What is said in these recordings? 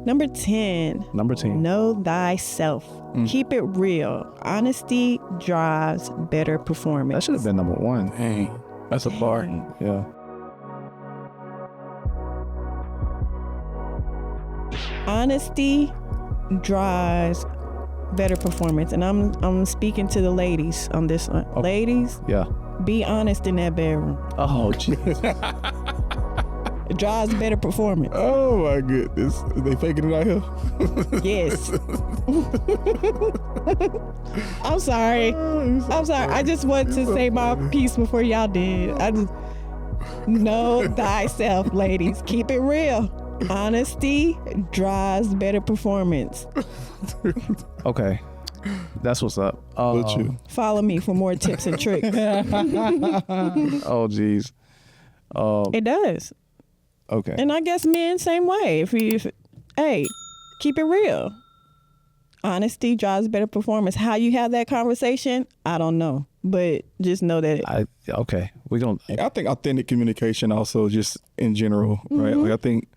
Number 10. Know thyself. Keep it real. Honesty drives better performance. That should have been number 1. Dang, that's a bar. Yeah. Honesty drives better performance. And I'm speaking to the ladies on this one. Okay. Ladies, yeah, be honest in that bedroom. Oh, jeez. It drives better performance. Oh my goodness. Are they faking it out here? Yes. I'm sorry. I just wanted to say my piece before y'all did. I just know thyself, ladies. Keep it real. Honesty drives better performance. Okay. That's what's up. Follow me for more tips and tricks. Oh, geez. It does. Okay. And I guess men, same way. If hey, keep it real. Honesty drives better performance. How you have that conversation, I don't know. But just know that. Okay. We don't. I think authentic communication also just in general, right? Like I think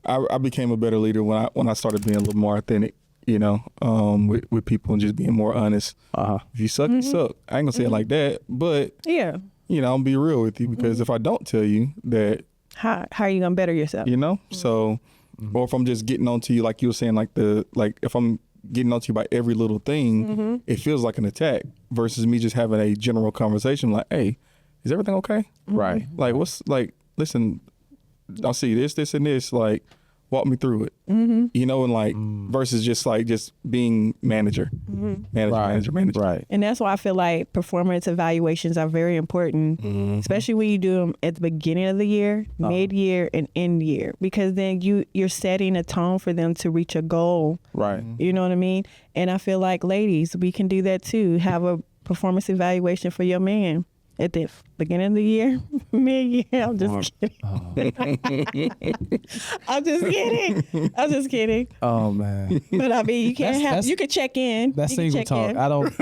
I became a better leader when I started being a little more authentic, you know, with people and just being more honest. If you suck, you suck. I ain't gonna say it like that, but yeah, you know, I'm gonna be real with you because if I don't tell you that, how are you gonna better yourself? You know, so or if I'm just getting onto you, like you were saying, like if I'm getting onto you by every little thing, it feels like an attack versus me just having a general conversation like, hey, is everything okay? Right. Like listen, I see this and this, like walk me through it. You know, and like versus just being manager. Manager. Right. And that's why I feel like performance evaluations are very important, especially when you do them at the beginning of the year, mid-year, and end year, because then you're setting a tone for them to reach a goal. Right. You know what I mean? And I feel like, ladies, we can do that too. Have a performance evaluation for your man at the beginning of the year, mid-year. I'm just kidding. I'm just kidding. Oh man. But I mean, you can't you can check in. That's single talk. I don't.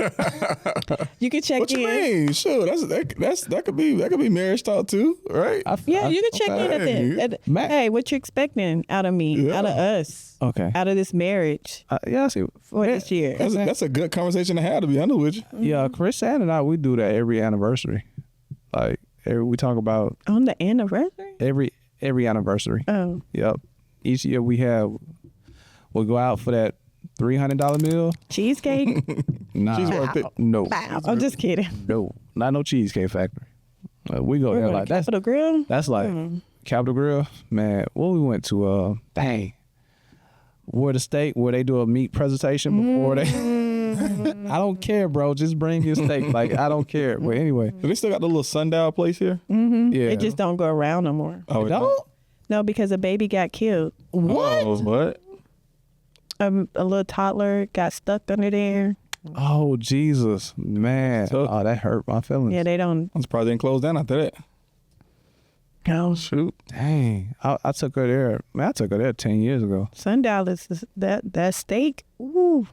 You can check in. What you mean? Sure, that could be marriage talk too, right? You can check in at the hey, what you expecting out of me, out of us, out of this marriage? Yeah, I see. For this year. That's a good conversation to have, to be honest with you. Yeah, Chris and I, we do that every anniversary. Like we talk about on the anniversary. Every anniversary. Oh. Yep. Each year we'll go out for that $300 meal. Cheesecake? Nah. No. Wow. I'm just kidding. No. Not no Cheesecake Factory. We go there like Capitol Grill? That's like Capitol Grill. Man, what we went to where they do a meat presentation before they I don't care, bro. Just bring your steak. Like, I don't care. But anyway. Do they still got the little sundial place here? Yeah. It just don't go around no more. Oh, it don't? No, because a baby got killed. What? Oh, what? A little toddler got stuck under there. Oh, Jesus. Man. Oh, that hurt my feelings. Yeah, they don't. I'm surprised they didn't close down after that. Oh, shoot. Dang. I took her there. Man, I took her there 10 years ago. Sundial is that steak. Ooh.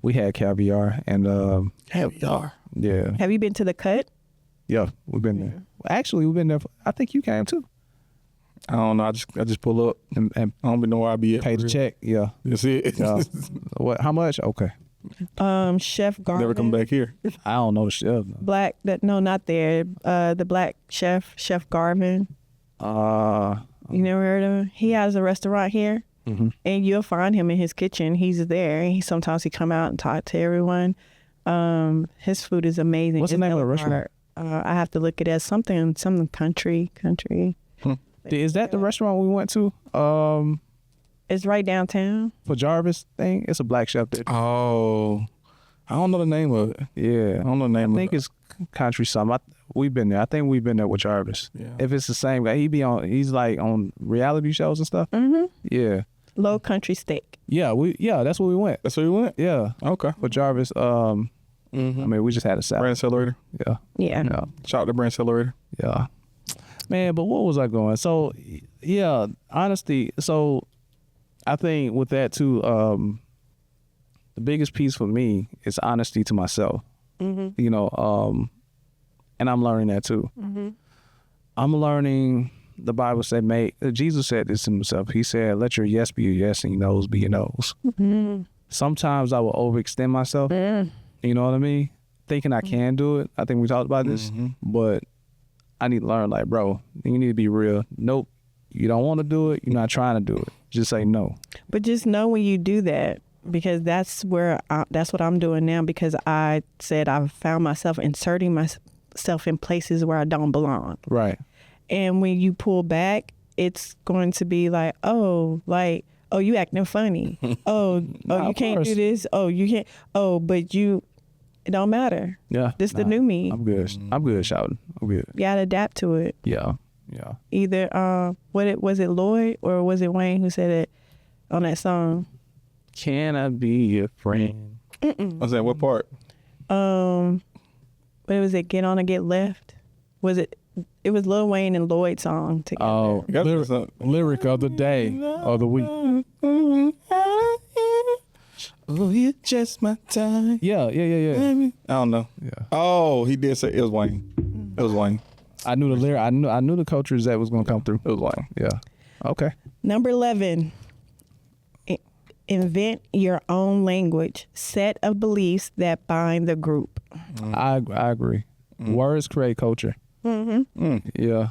We had caviar and caviar. Yeah. Have you been to the Cut? Yeah, we've been there. Actually, we've been there. I think you came too. I don't know. I just pull up and I don't even know where I be at. Pay the check. Yeah. That's it. Yeah. What? How much? Okay. Chef Garvin. Never come back here. I don't know the chef. No, not there. The black chef, Chef Garvin. You never heard of him? He has a restaurant here. And you'll find him in his kitchen. He's there. Sometimes he come out and talk to everyone. His food is amazing. What's the name of the restaurant? I have to look it at something country. Is that the restaurant we went to? It's right downtown. For Jarvis thing? It's a black chef there. Oh, I don't know the name of it. Yeah. I don't know the name of it. I think it's country something. We've been there. I think we've been there with Jarvis. Yeah. If it's the same guy, he's like on reality shows and stuff. Yeah. Low Country Steak. Yeah, that's where we went. That's where we went? Yeah. Okay. For Jarvis, I mean, we just had a salad. Brand Accelerator. Yeah. Shout out to Brand Accelerator. Yeah. Man, but what was I going? So, yeah, honesty. So, I think with that too, the biggest piece for me is honesty to myself. You know, and I'm learning that too. I'm learning the Bible said, Jesus said this himself. He said, let your yes be your yes and your no's be your no's. Mm-hmm. Sometimes I will overextend myself. You know what I mean? Thinking I can do it. I think we talked about this, but I need to learn, like, bro, you need to be real. Nope. You don't want to do it. You're not trying to do it. Just say no. But just know when you do that, because that's what I'm doing now, because I said I've found myself inserting myself in places where I don't belong. Right. And when you pull back, it's going to be like, oh, you acting funny. You can't do this. Oh, you can't. Oh, but it don't matter. Yeah. This the new me. I'm good. I'm good, shouting. I'm good. You gotta adapt to it. Yeah. Either was it Lloyd or was it Wayne who said it on that song? Can I be your friend? I was saying, what part? What was it? Get on or get left? Was it? It was Lil Wayne and Lloyd's song together. Oh, lyric of the day or the week. Oh, you're just my time. Yeah. I don't know. Yeah. Oh, he did say it was Wayne. It was Wayne. I knew the lyric. I knew the cultures that was gonna come through. It was Wayne. Yeah. Okay. Number 11. Invent your own language, set of beliefs that bind the group. I agree. Words create culture. Yeah.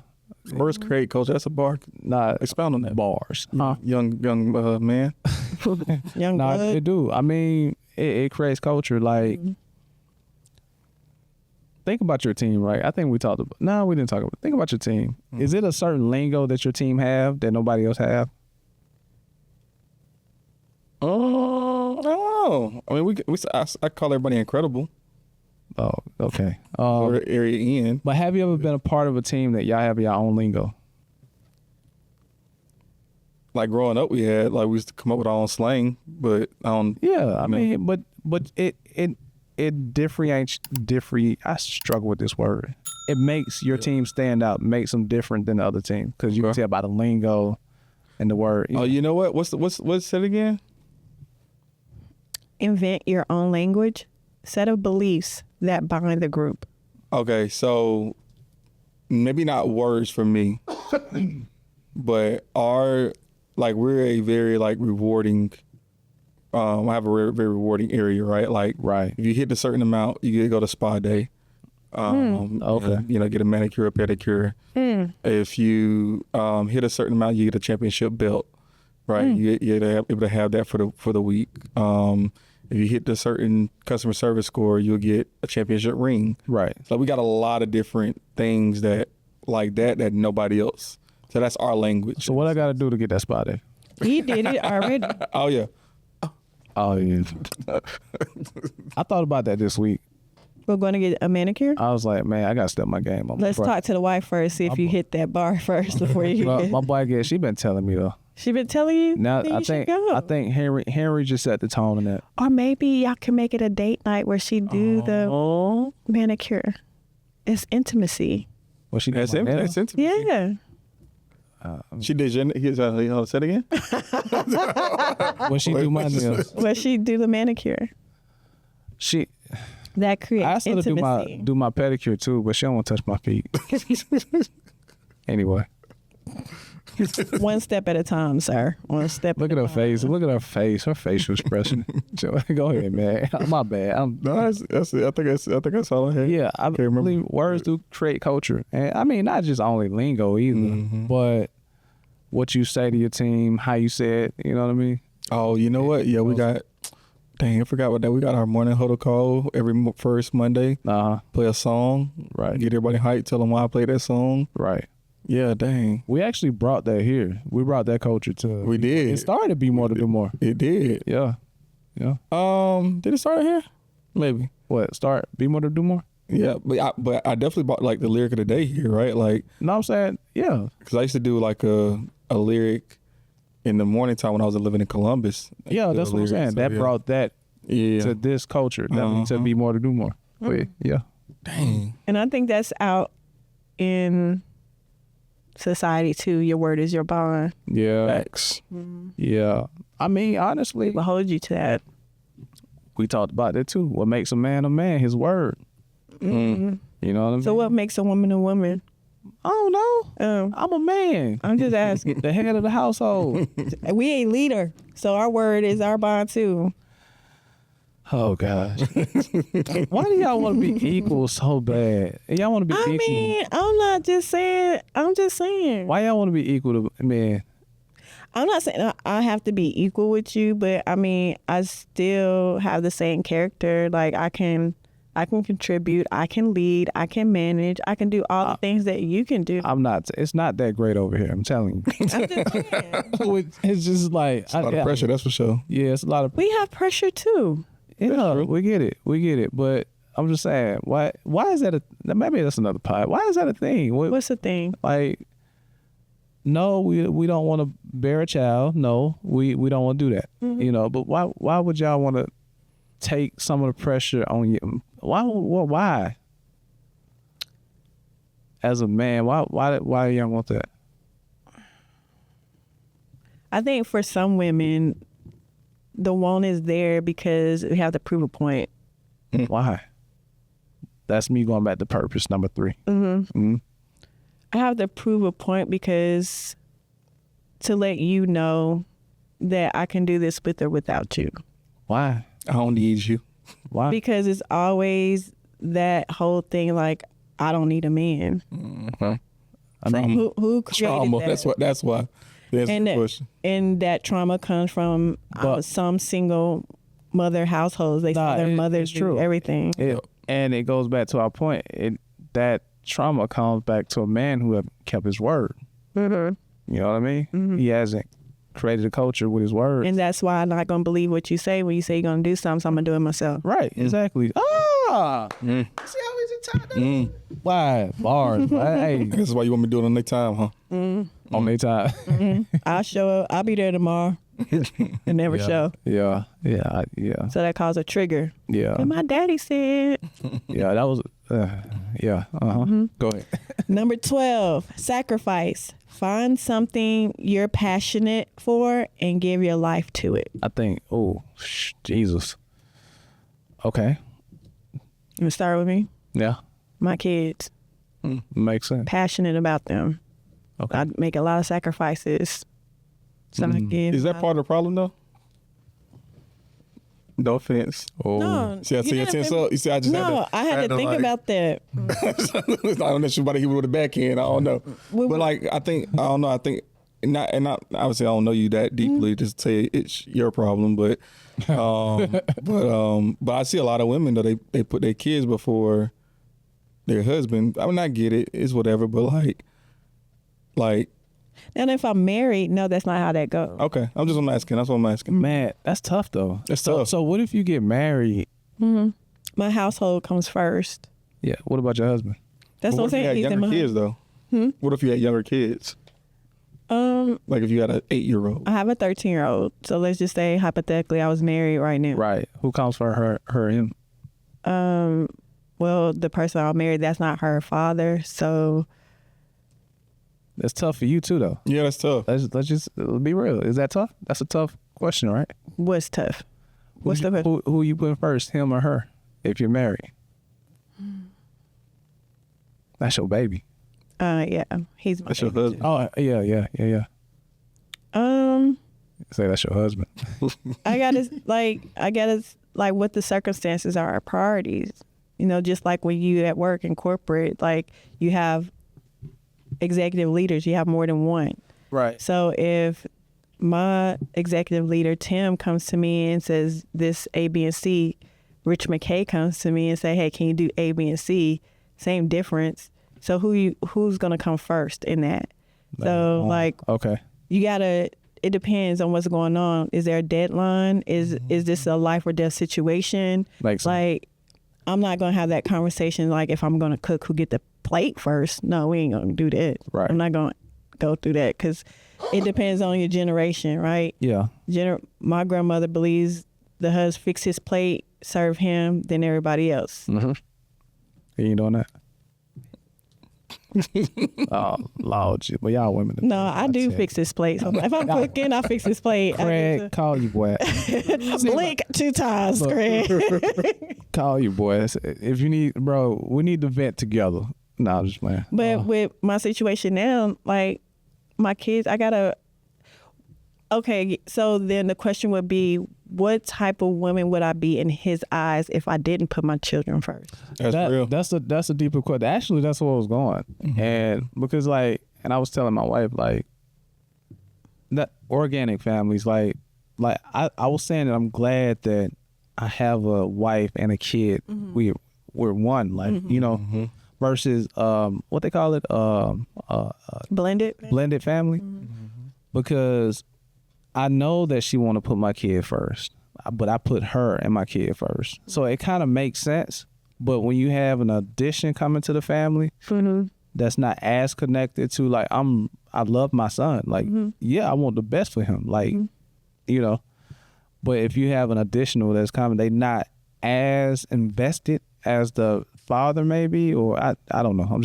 Words create culture. That's a bar. Nah, Expound on that. bars. Young man. Young Nah, blood. it do. I mean, it creates culture. Like, think about your team, right? I think we talked about. No, we didn't talk about. Think about your team. Is it a certain lingo that your team have that nobody else have? Oh, I don't know. I mean, I call everybody incredible. Oh, okay. Or area in. But have you ever been a part of a team that y'all have your own lingo? Like growing up, we used to come up with our own slang, but I don't. Yeah, I mean, but it differentiates. I struggle with this word. It makes your team stand out, makes them different than the other team, because you can tell by the lingo and the word. Oh, you know what? What's it again? Invent your own language, set of beliefs that bind the group. Okay, so maybe not words for me, but we're a very rewarding. I have a very, very rewarding area, right? Like, Right. if you hit a certain amount, you get to go to spa day. Okay. Get a manicure, a pedicure. If you hit a certain amount, you get a championship belt, right? You're able to have that for the week. If you hit the certain customer service score, you'll get a championship ring. Right. So we got a lot of different things that nobody else. So that's our language. So what I got to do to get that spot there? He did it already. Oh yeah. Oh yeah. I thought about that this week. We're going to get a manicure. I was like, man, I got to step my game up. Let's talk to the wife first, see if you hit that bar first before you get. My boy, she been telling me though. She been telling you? Now then you should go. I think Henry just set the tone in that. Or maybe y'all can make it a date night where she do the manicure. It's intimacy. Well, she That's intimacy. Yeah. She did. Say it again. When she do my nails, Where she do the manicure. That creates I asked her to intimacy. do my pedicure too, but she don't want to touch my feet. Anyway, One step at a time, sir. One step. look at her face. Look at her face. Her facial expression. Go ahead, man. My bad. No, that's it. I think that's all I had. Yeah, I believe words do create culture, and I mean not just only lingo either, but what you say to your team, how you say it. You know what I mean? Oh, you know what? Yeah, we got. Dang, I forgot about that. We got our morning huddle call every first Monday. Play a song. Right. Get everybody hyped. Tell them why I play that song. Right. Yeah, dang. We actually brought that here. We brought that culture to. We did. It started to be more to do more. It did. Yeah. Did it start here? Maybe. What? Start be more to do more? Yeah, but I definitely bought like the lyric of the day here, right? Like, No, I'm saying, yeah. because I used to do like a lyric in the morning time when I was living in Columbus. Yeah, that's what I'm saying. That brought that to this culture. That means to be more to do more. But yeah. Dang. And I think that's out in society too. Your word is your bond. Yeah. Facts. Yeah. I mean, honestly, We'll hold you to that. we talked about that too. What makes a man, his word. You know what I mean? So what makes a woman a woman? I don't know. I'm a man. I'm just asking. The head of the household. We ain't leader, so our word is our bond too. Oh gosh. Why do y'all want to be equal so bad? Y'all want to be equal. I mean, I'm not just saying. I'm just saying. Why y'all want to be equal to men? I'm not saying I have to be equal with you, but I mean, I still have the same character. Like I can contribute, I can lead, I can manage, I can do all the things that you can do. I'm not. It's not that great over here. I'm telling you. I'm just saying. It's just like It's a lot of pressure, that's for sure. Yeah, it's a lot of. We have pressure too. Yeah, we get it. But I'm just saying, why is that maybe that's another part. Why is that a thing? What's the thing? Like, no, we don't want to bear a child. No, we don't want to do that. Mm-hmm. You know, but why would y'all want to take some of the pressure on you? Why? As a man, why do y'all want that? I think for some women, the want is there because we have to prove a point. Why? That's me going back to purpose, number 3. I have to prove a point because to let you know that I can do this with or without you. Why? I don't need you. Why? Because it's always that whole thing like, I don't need a man. I mean, Who created Trauma. that? That's why. That's the question. And that trauma comes from some single mother households. They saw their mothers do everything. And it goes back to our point. That trauma comes back to a man who have kept his word. Mm-hmm. You know what I mean? Mm-hmm. He hasn't created a culture with his word. And that's why I'm not going to believe what you say when you say you're going to do something, so I'm going to do it myself. Right, exactly. See how easy time. Why? Bars. Hey. That's why you want me to do it on their time, huh? On their time. I'll show up. I'll be there tomorrow. And never show. Yeah. So that caused a trigger. Yeah. And my daddy said. Yeah, that was, Go ahead. Number 12, sacrifice. Find something you're passionate for and give your life to it. I think, Jesus. Okay. You start with me? Yeah. My kids. Makes sense. Passionate about them. Okay. I make a lot of sacrifices. So I give Is that part of the problem, though? No offense. No. See, I see your tense up. You see, I just I had to think about that. I don't know somebody hit me with a backhand. I don't know. But like, I think not obviously I don't know you that deeply to say it's your problem, but but I see a lot of women though they put their kids before their husband. I mean, I get it. It's whatever, but like. And if I'm married, no, that's not how that goes. Okay, I'm asking. That's what I'm asking. Man, that's tough though. That's tough. So what if you get married? Mm-hmm. My household comes first. Yeah. What about your husband? That's what I'm saying. if you had younger kids though? What if you had younger kids? Like if you had an 8-year-old. I have a 13-year-old. So let's just say hypothetically I was married right now. Right. Who comes for her him? Well, the person I married, that's not her father. So that's tough for you too, though. Yeah, that's tough. Let's just be real. Is that tough? That's a tough question, right? What's tough? Who you put first, him or her? If you're married, that's your baby. Yeah, he's my That's your baby. husband. Oh, yeah. Say that's your husband. I gotta like what the circumstances are, our priorities. You know, just like when you at work in corporate, like you have executive leaders, you have more than one. Right. So if my executive leader, Tim, comes to me and says this A, B, and C, Rich McKay comes to me and say, hey, can you do A, B, and C? Same difference. So who's going to come first in that? So okay. You got to, it depends on what's going on. Is there a deadline? Is this a life or death situation? Makes sense. Like, I'm not going to have that conversation like if I'm going to cook, who get the plate first. No, we ain't going to do that. Right. I'm not going to go through that because it depends on your generation, right? Yeah. My grandmother believes the husband fix his plate, serve him, then everybody else. Mm-hmm. You ain't doing that? Oh, Lord. Well, y'all women. No, I do fix his plate. So if I'm cooking, I fix his plate. Craig, call you, boy. Blink 2 times, Craig. Call you, boy. If you need, bro, we need to vent together. No, I'm just playing. But with my situation now, like my kids, okay, so then the question would be, what type of woman would I be in his eyes if I didn't put my children first? That's real. That's a deeper question. Actually, that's where I was going. Mm-hmm. And because and I was telling my wife, like, that organic families, like I was saying that I'm glad that I have a wife and a kid. Mm-hmm. We're one, like, mm-hmm. Versus what they call it, blended family. Mm-hmm. Because I know that she want to put my kid first, but I put her and my kid first. So it kind of makes sense. But when you have an addition coming to the family, mm-hmm. that's not as connected to, like, I love my son. Like, mm-hmm. yeah, I want the best for him. Like, mm-hmm. But if you have an additional that's coming, they not as invested as the father maybe, or I don't know.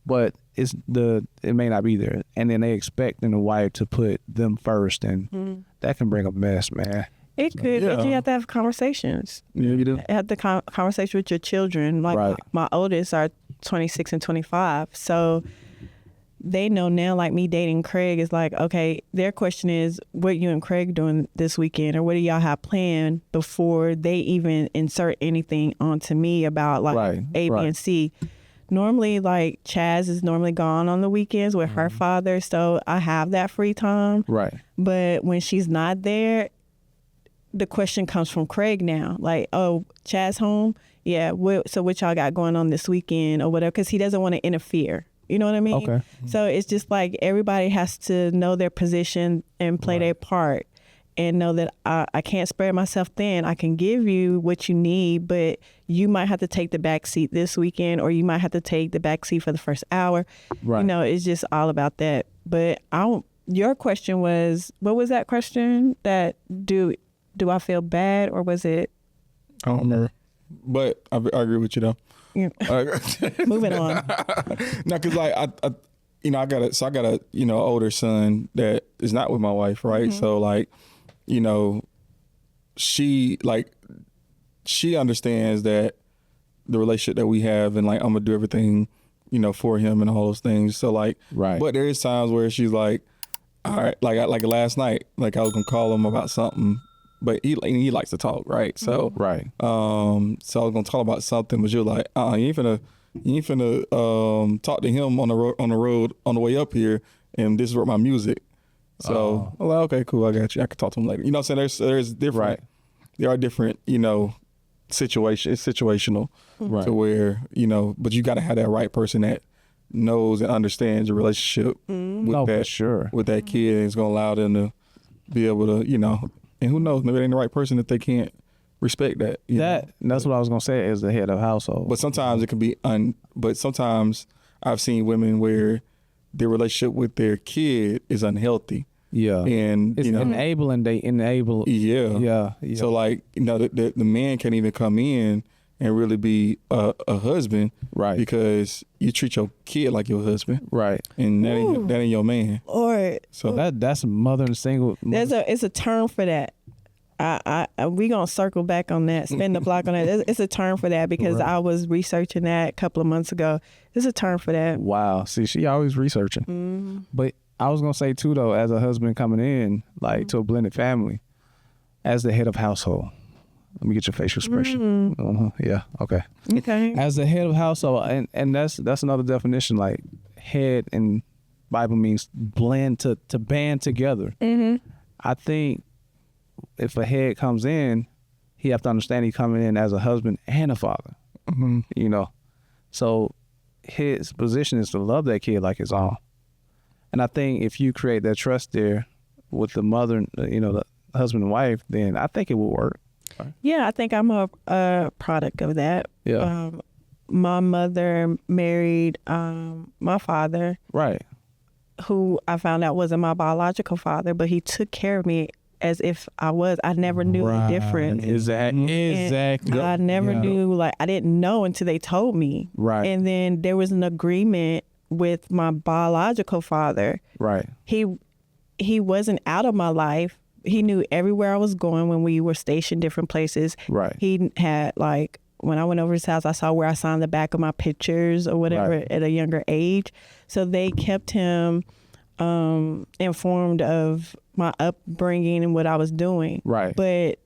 But it may not be there, and then they expecting the wife to put them first, and that can bring a mess, man. It could, but you have to have conversations. Yeah, you do. Have the conversation with your children. Like right. my oldest are 26 and 25, so they know now. Like me dating Craig is like, okay, their question is, what you and Craig doing this weekend, or what do y'all have planned, before they even insert anything onto me about like right. A, B, and C. Normally, like, Chaz is normally gone on the weekends with her father, so I have that free time. Right. But when she's not there, the question comes from Craig now. Like, oh, Chaz home? Yeah, so what y'all got going on this weekend or whatever? Because he doesn't want to interfere. You know what I mean? Okay. So it's just like everybody has to know their position and play their part. And know that I can't spread myself thin. I can give you what you need, but you might have to take the back seat this weekend, or you might have to take the back seat for the first hour. Right. It's just all about that. But your question was, what was that question? That do I feel bad, or was it? I don't remember, but I agree with you though. Yeah. Moving on. No, because like I got a older son that is not with my wife, right? Mm-hmm. So like. She understands that the relationship that we have, and like I'm gonna do everything, for him and all those things. So like, right. But there is times where she's like, all right, like last night, like I was gonna call him about something, but he likes to talk, right? So right. So I was gonna talk about something, but you're like, you ain't finna talk to him on the road on the way up here, and this is my music. So, well, okay, cool. I got you. I can talk to him later. You know what I'm saying? There's different. Right. There are different, situation. It's situational to where, but you got to have that right person that knows and understands your relationship with that kid, and it's going to allow them to be able to, and who knows, maybe it ain't the right person if they can't respect that. That's what I was going to say, as the head of household. But sometimes it can be, but sometimes I've seen women where their relationship with their kid is unhealthy. Yeah. And it's enabling, they enable. Yeah. So like, the man can't even come in and really be a husband. Right. Because you treat your kid like your husband. Right. And that ain't your man. Or so that's mother and single. It's a term for that. We gonna circle back on that, spin the block on that. It's a term for that, because I was researching that a couple of months ago. There's a term for that. Wow. See, she always researching. Mm-hmm. But I was gonna say too, though, as a husband coming in, like, to a blended family, as the head of household. Let me get your facial expression. Mm-hmm. Yeah. Okay. Okay. As the head of household, and that's another definition. Like, head in Bible means blend, to band together. Mm-hmm. I think if a head comes in, he have to understand he's coming in as a husband and a father. Mm-hmm. So his position is to love that kid like his own. And I think if you create that trust there with the mother, the husband and wife, then I think it will work. Right? Yeah, I think I'm a product of that. Yeah. My mother married my father. Right. Who I found out wasn't my biological father, but he took care of me as if I was. I never knew the difference. Exactly. I never knew, like, I didn't know until they told me. Right. And then there was an agreement with my biological father. Right. He wasn't out of my life. He knew everywhere I was going when we were stationed different places. Right. He had, like, when I went over his house, I saw where I signed the back of my pictures or whatever at a younger age. So they kept him informed of my upbringing and what I was doing. Right. But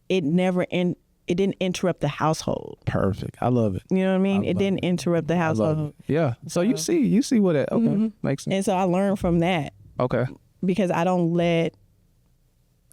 it didn't interrupt the household. Perfect. I love it. You know what I mean? It didn't interrupt the household. Yeah. So you see what it, okay, makes sense. And so I learned from that. Okay. Because I don't let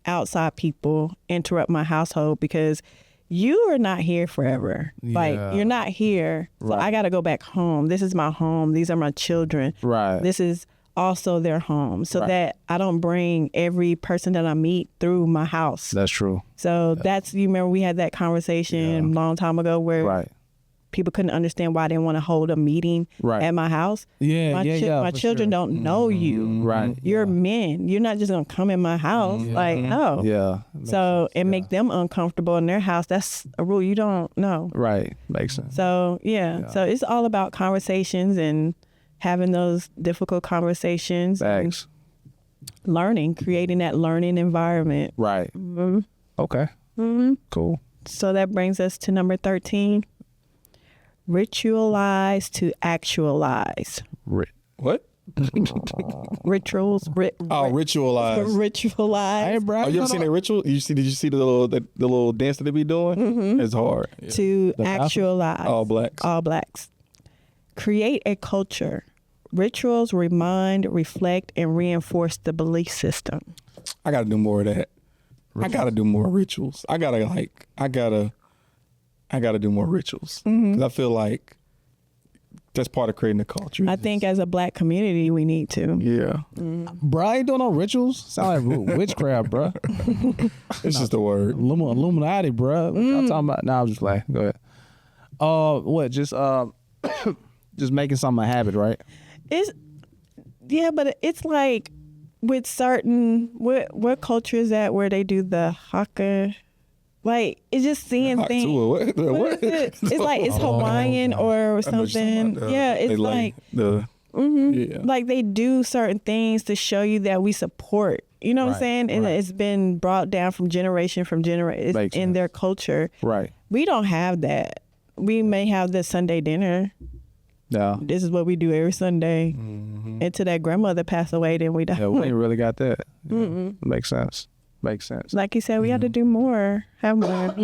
outside people interrupt my household, because you are not here forever. Like, you're not here. So I got to go back home. This is my home. These are my children. Right. This is also their home. So that I don't bring every person that I meet through my house. That's true. So you remember we had that conversation a long time ago where people couldn't understand why I didn't want to hold a meeting at my house. My children don't know you. Right. You're men. You're not just going to come in my house. Like, no. Yeah. So make them uncomfortable in their house. That's a rule you don't know. Right. Makes sense. So, so it's all about conversations and having those difficult conversations. Thanks. Learning, creating that learning environment. Right. Mm-hmm. Okay. Mm-hmm. Cool. So that brings us to number 13. Ritualize to actualize. What? Rituals. Ritualize. Ritualize. Hey, bro. Oh, you ever seen that ritual? Did you see the little dance that they be doing? Mm-hmm. It's hard. Yeah. To actualize. All blacks. All blacks. Create a culture. Rituals remind, reflect, and reinforce the belief system. I got to do more of that. I got to do more rituals. I gotta do more rituals, because I feel like that's part of creating a culture. I think as a black community, we need to. Yeah. Bro, I ain't doing no rituals. Sound like witchcraft, bro. It's just a word. Illuminati, bro. What y'all talking about? Nah, I'm just playing. Go ahead. What? Just making something a habit, right? But it's like with certain what culture is that where they do the haka? Like, it's just seeing things. What is it? It's like it's Hawaiian or something. It's like like they do certain things to show you that we support. You know what I'm saying? And it's been brought down from generation It's in their culture. Right. We don't have that. We may have the Sunday dinner. Yeah. This is what we do every Sunday. Until that grandmother passed away, then we don't. Yeah, we ain't really got that. Makes sense. Like you said, we had to do more. Have more.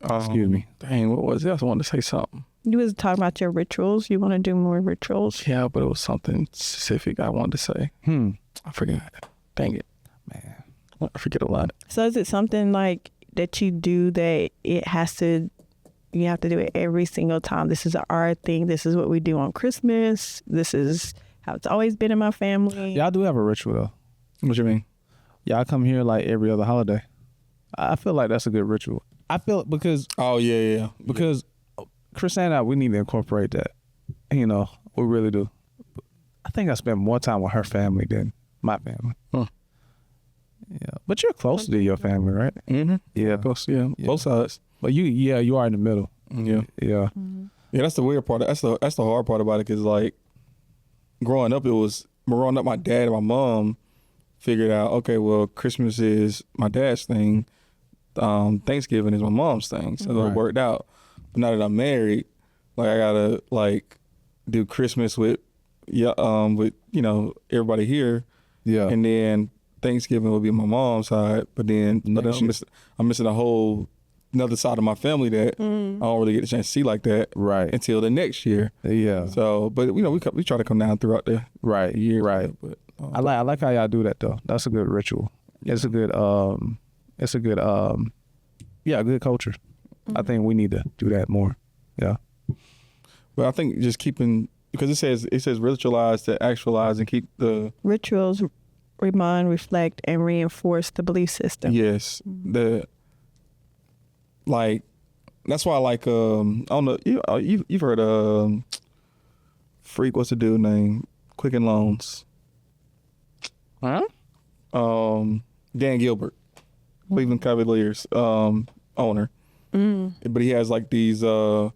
Excuse me. Dang, what was it? I just wanted to say something. You was talking about your rituals. You want to do more rituals? Yeah, but it was something specific I wanted to say. I forgot. Dang it. Man, I forget a lot. So is it something like that you do that you have to do it every single time? This is our thing. This is what we do on Christmas. This is how it's always been in my family. Yeah, I do have a ritual though. What you mean? Yeah, I come here like every other holiday. I feel like that's a good ritual. I feel it because because Chrisanna, we need to incorporate that. You know, we really do. I think I spend more time with her family than my family. Yeah, but you're close to your family, right? Yeah, close. Yeah, both sides. But you are in the middle. Yeah. Yeah. That's the weird part. That's the hard part about it, because like growing up, my dad and my mom figured out, okay, well, Christmas is my dad's thing, Thanksgiving is my mom's thing, so it worked out. But now that I'm married, like I gotta like do Christmas with everybody here, and then Thanksgiving will be my mom's side, but then I'm missing a whole another side of my family that I don't really get a chance to see like that until the next year. Yeah. So, but we try to come down throughout the year. Right. But I like how y'all do that though. That's a good ritual. It's a good good culture. I think we need to do that more. Yeah. But I think just keeping, because it says ritualize to actualize, and keep the rituals remind, reflect, and reinforce the belief system. Yes. That's why I like I don't know, you've heard Freak, what's the dude name? Quicken Loans. Huh? Dan Gilbert, Cleveland Cavaliers owner. But he has like these I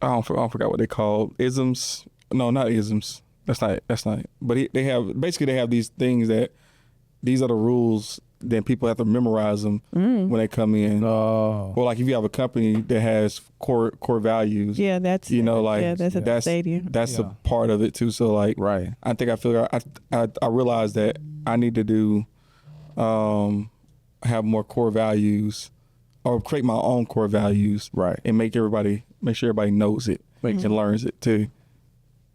forgot what they call isms. No, not isms. That's not. But they have these things that these are the rules then people have to memorize them when they come in. Or like if you have a company that has core values. Yeah, that's that's at the stadium. That's a part of it too. So like, right. I think I realized that I need to do have more core values, or create my own core values, right, and make sure everybody knows it and learns it to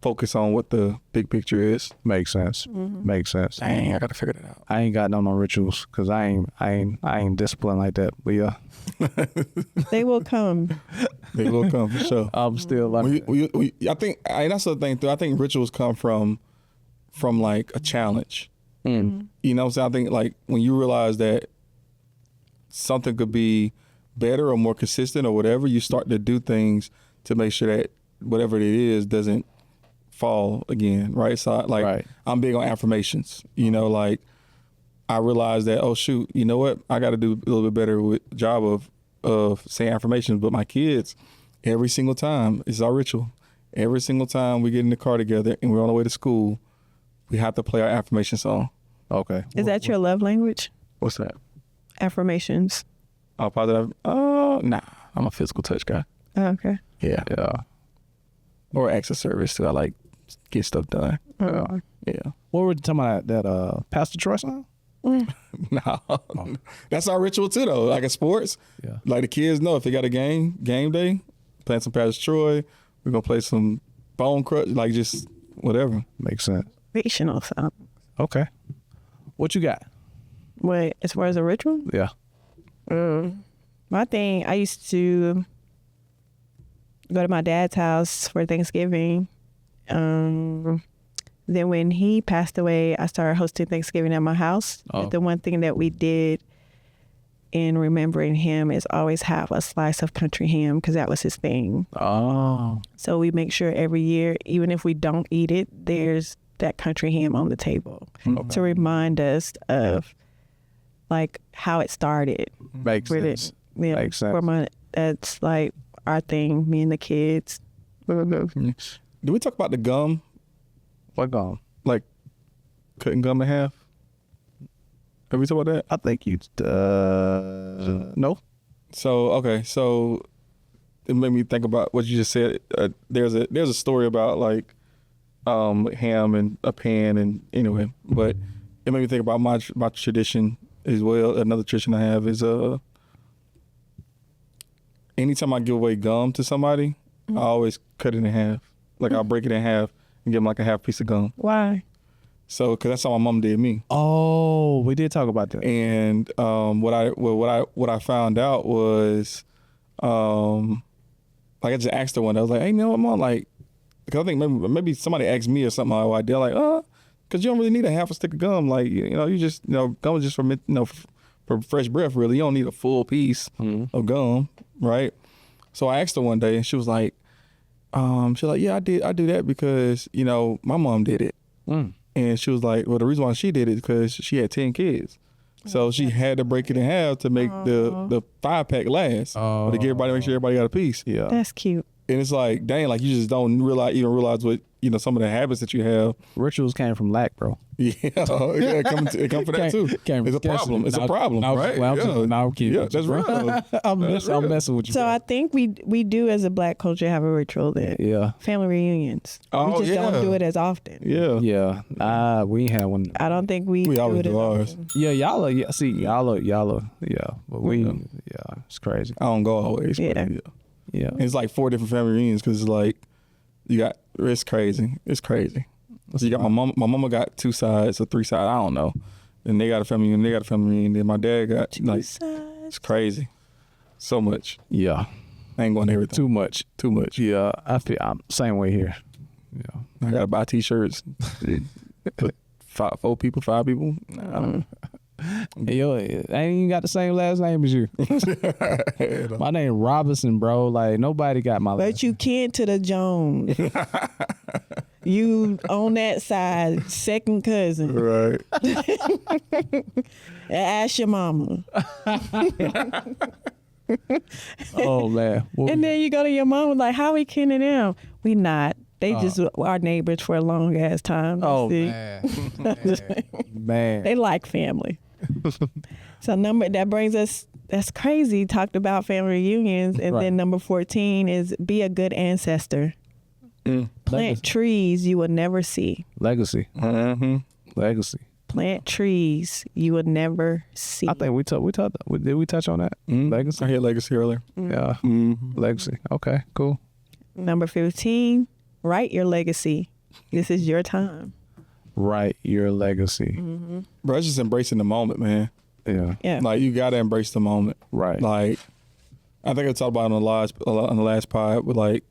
focus on what the big picture is. Makes sense. Makes sense. Dang, I gotta figure that out. I ain't got no rituals because I ain't disciplined like that. But yeah, they will come. They will come for sure. I'm still like, I think that's the thing too. I think rituals come from like a challenge. You know what I'm saying? I think like when you realize that something could be better or more consistent or whatever, you start to do things to make sure that whatever it is doesn't fall again, right? So like I'm big on affirmations, you know, like I realized that, oh shoot, you know what, I got to do a little bit better with job of saying affirmations. But my kids, every single time, it's our ritual, every single time we get in the car together and we're on the way to school, we have to play our affirmation song. Okay. Is that your love language? What's that? Affirmations. Oh, positive. Nah, I'm a physical touch guy. Oh, okay. Yeah. Or acts of service too. I like get stuff done. Yeah. What were you talking about? That Pastor Troy song? No, that's our ritual too, though. Like in sports, like the kids know if they got a game day, playing some Pastor Troy, we're gonna play some Bone Crush, like just whatever. Makes sense. Fictional song. Okay. What you got? Wait, as far as a ritual? Yeah. My thing, I used to go to my dad's house for Thanksgiving. Then when he passed away, I started hosting Thanksgiving at my house. Oh. The one thing that we did in remembering him is always have a slice of country ham, because that was his thing. Oh. So we make sure every year, even if we don't eat it, there's that country ham on the table to remind us of like how it started. Makes sense. Makes sense. That's like our thing, me and the kids. Do we talk about the gum? What gum? Like cutting gum in half? Have we talked about that? I think you no. So it made me think about what you just said. There's a story about like ham and a pan, and anyway, but it made me think about my tradition as well. Another tradition I have is anytime I give away gum to somebody, I always cut it in half. Like I'll break it in half and give them like a half piece of gum. Why? So, because that's how my mom did me. Oh, we did talk about that. And what I found out was, like I just asked her one day. I was like, "Hey, you know what, Mom? Like, because I think maybe somebody asked me or something like that. They're like, because you don't really need a half a stick of gum. Like, you just, gum is just for fresh breath. Really, you don't need a full piece of gum, right?" So I asked her one day, and she was like, "Yeah, I do that because my mom did it." And she was like, well, the reason why she did it is because she had 10 kids. So she had to break it in half to make the 5-pack last. But to make sure everybody got a piece. Yeah. That's cute. And it's like, dang, like you just don't realize what, some of the habits that you have. Rituals came from lack, bro. Yeah, it come for that too. It's a problem. It's a problem, right? I'm kidding. Yeah, that's real. I'm messing with you. So bro. I think we do as a Black culture have a ritual that family reunions. We just don't do it as often. Yeah. We have one. I don't think we always do it do as ours. often. Yeah, y'all are, but it's crazy. I don't go always. Yeah. Yeah. It's like 4 different family reunions because it's like it's crazy. It's crazy. So you got my mama got 2 sides or 3 sides. I don't know. And they got a family reunion. Then my dad got 2 sides. It's crazy. So much. Yeah. I ain't going to everything. Too much. Yeah. I feel I'm same way here. Yeah. I gotta buy T-shirts. Put 4 people, 5 people. I don't know. Yo, I ain't even got the same last name as you. My name Robinson, bro. Like nobody got my last But you kin to the Jones. You on that side, second cousin. Right. Ask your mama. Oh man. And then you go to your mama like, how we kin to them? We not. They just our neighbors for a long ass time. Oh see? man. Man. They like family. So that brings us, that's crazy. Talked about family reunions. And then number 14 is be a good ancestor. Plant trees you will never see. Legacy. Legacy. Plant trees you would never see. I think we talked. Did we touch on that? Legacy. I heard legacy earlier. Yeah. Legacy. Okay. Cool. Number 15. Write your legacy. This is your time. Write your legacy. Bro, it's just embracing the moment, man. Yeah. Like, you gotta embrace the moment. Right. Like, I think I talked about it on the last pod, but like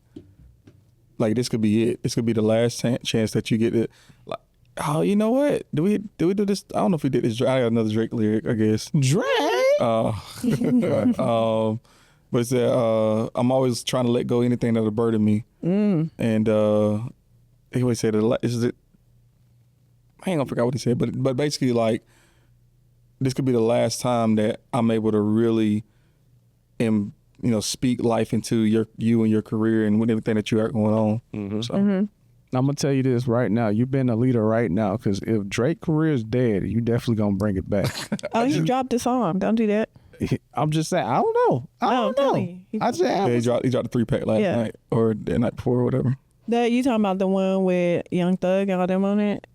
this could be it. This could be the last chance that you get to. Like, oh, you know what? Do we do this? I don't know if we did this. I got another Drake lyric, I guess. Drake. But it's I'm always trying to let go of anything that'll burden me. And he always said, "Is it?" I ain't gonna forget what he said, but basically, like, this could be the last time that I'm able to really, speak life into you and your career and with everything that you got going on. So I'm gonna tell you this right now. You've been a leader right now, because if Drake's career is dead, you definitely gonna bring it back. He dropped the song. Don't do that. I'm just saying. I don't know. I don't know. I just he dropped the 3-pack last night or the night before or whatever. You talking about the one with Young Thug and all them on it?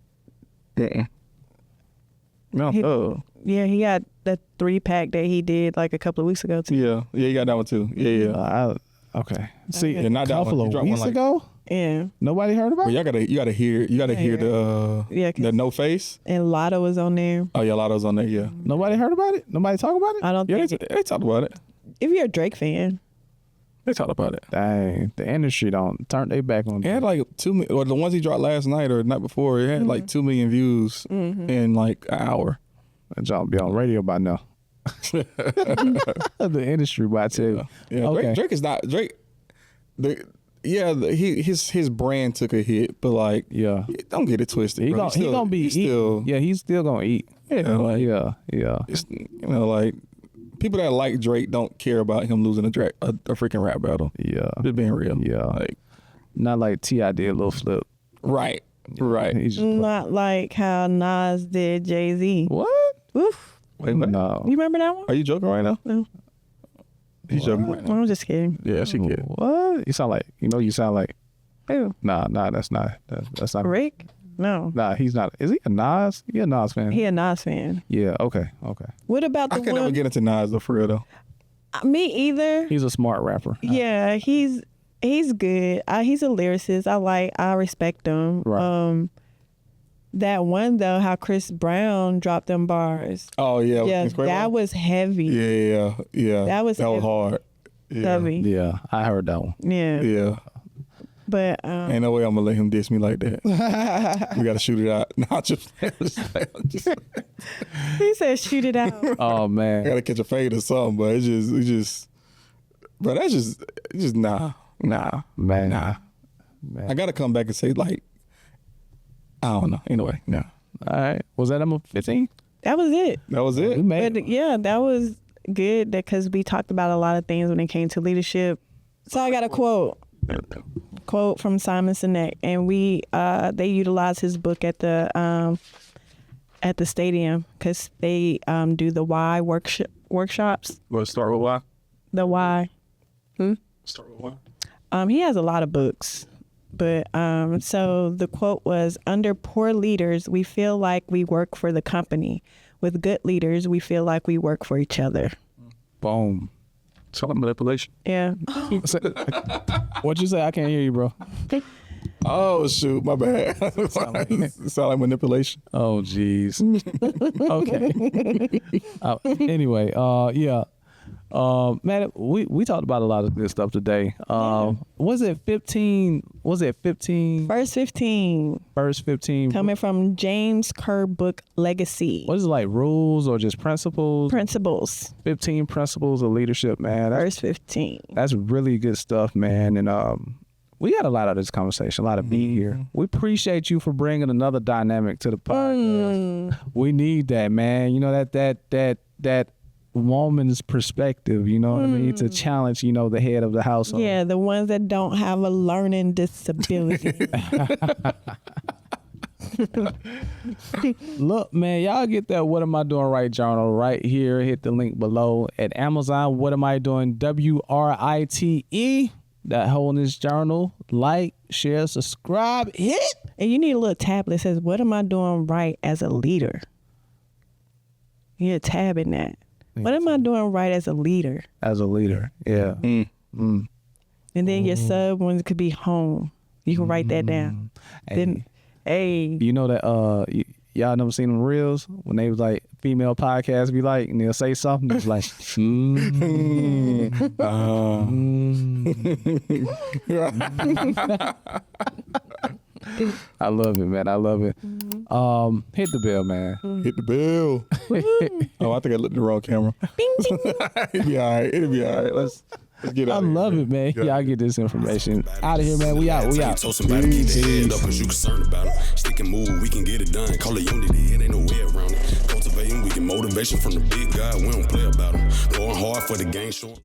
Yeah. No. Yeah, he got the 3-pack that he did like a couple of weeks ago too. Yeah, he got that one too. Yeah. Okay. See, Okay. Not a that couple one. of weeks ago, Yeah. nobody heard about But it. you gotta hear the No Face. And Lotto was on there. Oh yeah, Lotto's on there. Yeah. Nobody heard about it. Nobody talk about it. I don't Yeah, think. they talked about it. If you're a Drake fan, They talked about it. Dang, the industry don't turn their back on. It had like 2 million, or the ones he dropped last night or the night before. It had like 2 million views in like an hour. That job be on radio by now. The industry, but I tell you. Yeah, Okay. Drake is not Drake. His brand took a hit, but like, Yeah. don't get it twisted. He bro. gonna be he's still, he's still gonna eat. yeah, like, Yeah. it's, like, people that like Drake don't care about him losing a freaking rap battle. Yeah. Just being real. Yeah. Like, Not like T.I. did a little flip. right. He just not like how Nas did Jay-Z. what? Oof. Wait, what? No. You remember that one? Are you joking right now? No. He's joking right now. I'm just kidding. Yeah, she kid. What? You sound like Who? Nah, that's not Rick? No. Nah, he's not. Is he a Nas? He a Nas fan. He a Nas fan. Yeah, okay. What about the I can never one? get into Nas though, for real though. Me either. He's a smart rapper. Yeah, he's good. He's a lyricist. I respect him. Right. That one though, how Chris Brown dropped them bars. Oh yeah, Yeah, Miss Quavo? that was heavy. Yeah. That was hard. Yeah. Heavy. Yeah, I heard that one. Yeah. Yeah. But Ain't no way I'm gonna let him diss me like that. We gotta shoot it out. No, just he said shoot it out. Oh I man. gotta catch a fade or something, but it's just, but that's just nah. Man. I gotta come back and say, like, I don't know. Anyway, no. All right. Was that number 15? That was it. That was it. We made But yeah, that was good because we talked about a lot of things when it came to leadership. So I got a quote from Simon Sinek, and they utilized his book at the stadium because they do the why workshops. Well, start with why. The why. Start with why. He has a lot of books, but so the quote was, under poor leaders, we feel like we work for the company. With good leaders, we feel like we work for each other. Boom. Silent manipulation. Yeah. What'd you say? I can't hear you, bro. Oh shoot, my bad. Silent manipulation. Oh, jeez. Okay. Anyway, yeah. Man, we talked about a lot of good stuff today. Was it 15? Verse 15. Verse 15. Coming from James Kerr book Legacy. What is it, like rules or just principles? Principles. 15 principles of leadership, man. Verse 15. That's really good stuff, man. And we had a lot of this conversation, a lot of meat here. We appreciate you for bringing another dynamic to the podcast. We need that, man. You know, that woman's perspective, you know what I mean, to challenge, the head of the household. Yeah, the ones that don't have a learning disability. Look, man, y'all get that What Am I Doing Right journal right here. Hit the link below at Amazon. What Am I Doing? WRITE. That wholeness journal. Like, share, subscribe, hit. And you need a little tablet that says, what am I doing right as a leader? You need a tab in that. What am I doing right as a leader? As a leader, yeah. And then your sub ones could be home. You can write that down. Then, you know that y'all never seen them reels when they was like female podcasts be like, and they'll say something it's like, I love it, man. I love it. Hit the bell, man. Hit the bell. Oh, I think I looked at the wrong camera. bing, bing. It'll be all right. It'll be all right. Let's get out. I love it, man. Y'all get this information out of here, man. We out. We out. Told somebody keep their head up cause you concerned about them. Stick and move, we can get it done. Call it unity, it ain't no way around it. Cultivating, we get motivation from the big guy. We don't play about them. Going hard for the game, showing.